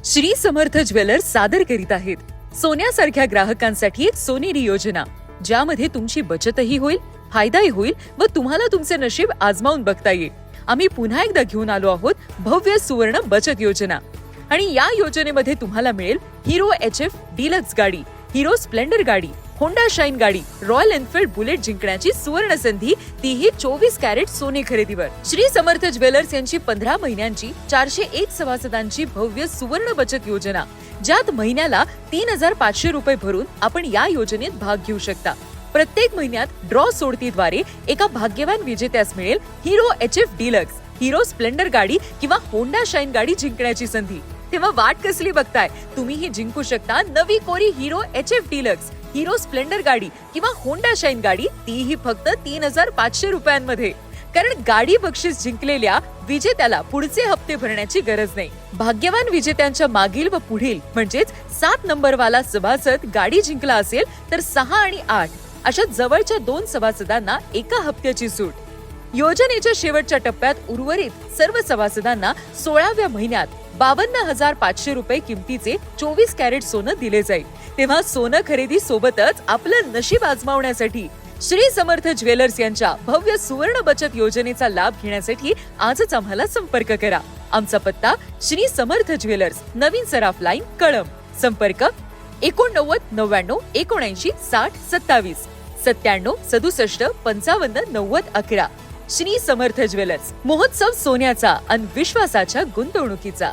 Shri Samarth jewellers सादर करीत आहेत सोन्यासारख्या ग्राहकांसाठी एक सोनेरी योजना, ज्यामध्ये तुमची बचतही होईल, फायदाही होईल व तुम्हाला तुमचे नशीब आजमावून बघता येईल. आम्ही पुन्हा एकदा घेऊन आलो आहोत भव्य सुवर्ण बचत योजना. आणि या योजनेमध्ये तुम्हाला मिळेल हिरो HF डिलक्स गाडी, हिरो स्प्लेंडर गाडी, होंडा शाईन गाडी, रॉयल एनफील्ड बुलेट जिंकण्याची सुवर्ण संधी, तीही 24 कॅरेट सोने खरेदीवर. श्री समर्थ ज्वेलर्स यांची 15 महिन्यांची 401 सभासदांची भव्य सुवर्ण बचत योजना, ज्यात महिन्याला 3500 रुपये भरून आपण या योजनेत भाग घेऊ शकता. प्रत्येक महिन्यात ड्रॉ सोडतीद्वारे एका भाग्यवान विजेत्यास मिळेल hero HF Deluxe, Hero Splendor गाडी किंवा होंडा शाईन गाडी जिंकण्याची संधी. तेव्हा वाट कसली बघताय, तुम्हीही जिंकू शकता नवी कोरी Hero HF Deluxe, Hero Splendor गाडी किंवा होंडा शाईन गाडी, तीही फक्त 3500 रुपयांमध्ये. कारण गाडी बक्षीस जिंकलेल्या विजेत्याला पुढचे हप्ते भरण्याची गरज नाही. भाग्यवान विजेत्यांच्या मागील व पुढील म्हणजेच 7 नंबरवाला सभासद गाडी जिंकला असेल तर 6 आणि 8 अशा जवळच्या 2 सभासदांना एका हप्त्याची सूट. योजनेच्या शेवटच्या टप्प्यात उर्वरित सर्व सभासदांना 16व्या महिन्यात 52,500 रुपये किमतीचे 24 कॅरेट सोनं दिले जाईल. तेव्हा सोनं खरेदी सोबतच आपलं नशीब आजमावण्यासाठी श्री समर्थ ज्वेलर्स यांच्या भव्य सुवर्ण बचत योजनेचा लाभ घेण्यासाठी आजच आम्हाला संपर्क करा. आमचा पत्ता श्री समर्थ ज्वेलर्स, नवीन सराफ लाईन, कळंब. संपर्क 89 99 79 60 27 97 67 55 90 11. श्री समर्थ ज्वेलर्स, महोत्सव सोन्याचा आणि विश्वासाच्या गुंतवणुकीचा.